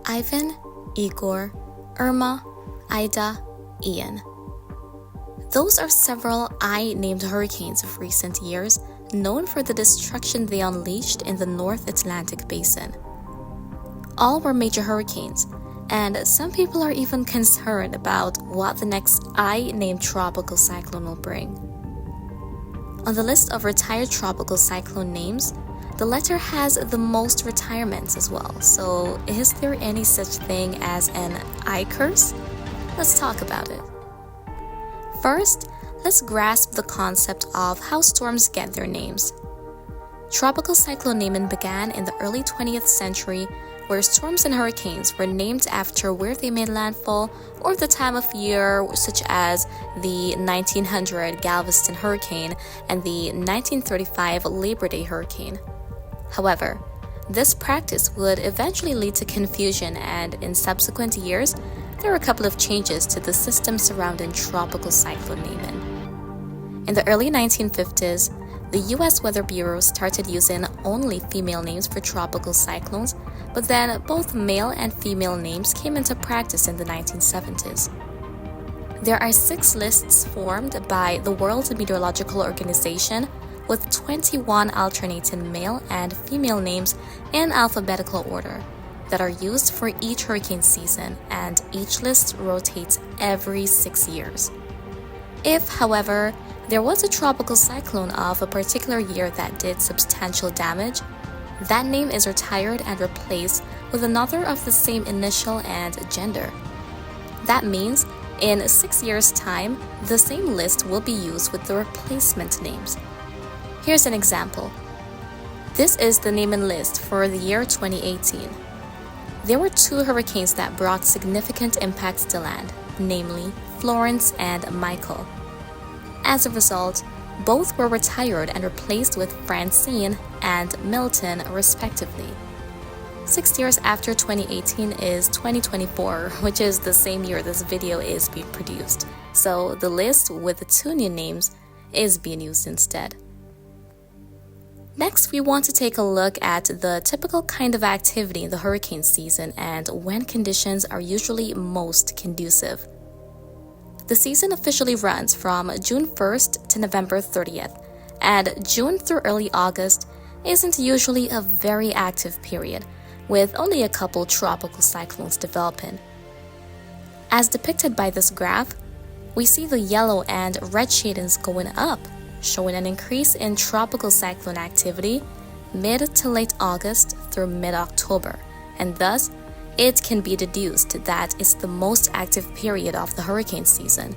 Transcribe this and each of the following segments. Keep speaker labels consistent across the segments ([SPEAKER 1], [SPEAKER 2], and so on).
[SPEAKER 1] Ivan, Igor, Irma, Ida, Ian. Those are several I-named hurricanes of recent years, known for the destruction they unleashed in the North Atlantic basin. All were major hurricanes, and some people are even concerned about what the next I-named tropical cyclone will bring. On the list of retired tropical cyclone names, the letter has the most retirements as well. So is there any such thing as an I curse? Let's talk about it. First, let's grasp the concept of how storms get their names. Tropical cyclone naming began in the early 20th century, where storms and hurricanes were named after where they made landfall or the time of year, such as the 1900 Galveston hurricane and the 1935 Labor Day hurricane. However, this practice would eventually lead to confusion, and in subsequent years, there were a couple of changes to the system surrounding tropical cyclone naming. In the early 1950s, the U.S. Weather Bureau started using only female names for tropical cyclones, but then both male and female names came into practice in the 1970s. There are 6 lists formed by the World Meteorological Organization, with 21 alternating male and female names in alphabetical order that are used for each hurricane season, and each list rotates every 6 years. If, however, there was a tropical cyclone of a particular year that did substantial damage, that name is retired and replaced with another of the same initial and gender. That means, in 6 years' time, the same list will be used with the replacement names. Here's an example. This is the naming list for the year 2018. There were 2 hurricanes that brought significant impacts to land, namely Florence and Michael. As a result, both were retired and replaced with Francine and Milton, respectively. 6 years after 2018 is 2024, which is the same year this video is being produced. So the list with the 2 new names is being used instead. Next, we want to take a look at the typical kind of activity in the hurricane season and when conditions are usually most conducive. The season officially runs from June 1st to November 30th, and June through early August isn't usually a very active period, with only a couple tropical cyclones developing. As depicted by this graph, we see the yellow and red shadings going up, showing an increase in tropical cyclone activity mid to late August through mid-October, and thus it can be deduced that it's the most active period of the hurricane season.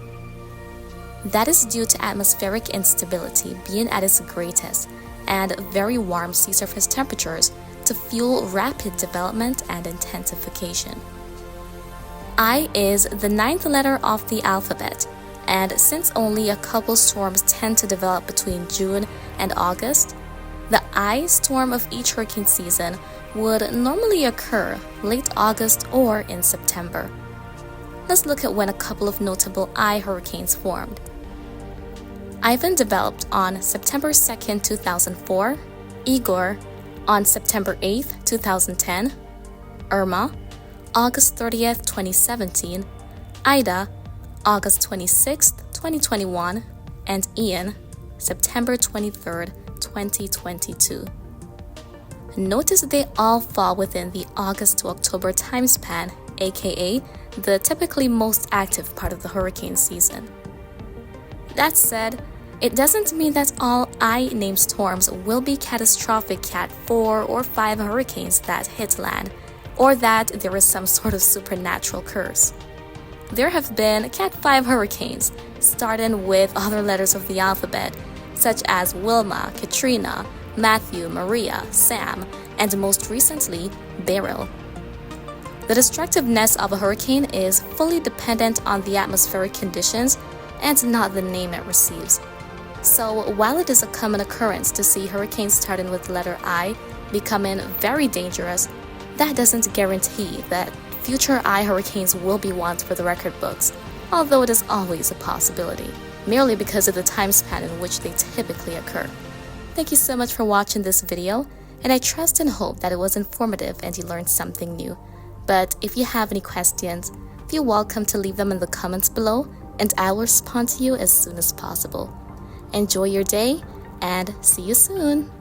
[SPEAKER 1] That is due to atmospheric instability being at its greatest and very warm sea surface temperatures to fuel rapid development and intensification. I is the 9th letter of the alphabet, and since only a couple storms tend to develop between June and August, the I storm of each hurricane season would normally occur late August or in September. Let's look at when a couple of notable I hurricanes formed. Ivan developed on September 2nd, 2004, Igor on September 8th, 2010, Irma, August 30th, 2017, Ida, August 26th, 2021, and Ian, September 23rd, 2022. Notice they all fall within the August to October time span, aka the typically most active part of the hurricane season. That said, it doesn't mean that all I-named storms will be catastrophic Cat 4 or 5 hurricanes that hit land, or that there is some sort of supernatural curse. There have been Cat 5 hurricanes, starting with other letters of the alphabet, such as Wilma, Katrina, Matthew, Maria, Sam, and most recently, Beryl. The destructiveness of a hurricane is fully dependent on the atmospheric conditions and not the name it receives. So while it is a common occurrence to see hurricanes starting with the letter I becoming very dangerous, that doesn't guarantee that future I hurricanes will be ones for the record books, although it is always a possibility, merely because of the time span in which they typically occur. Thank you so much for watching this video, and I trust and hope that it was informative and you learned something new. But if you have any questions, feel welcome to leave them in the comments below, and I will respond to you as soon as possible. Enjoy your day, and see you soon!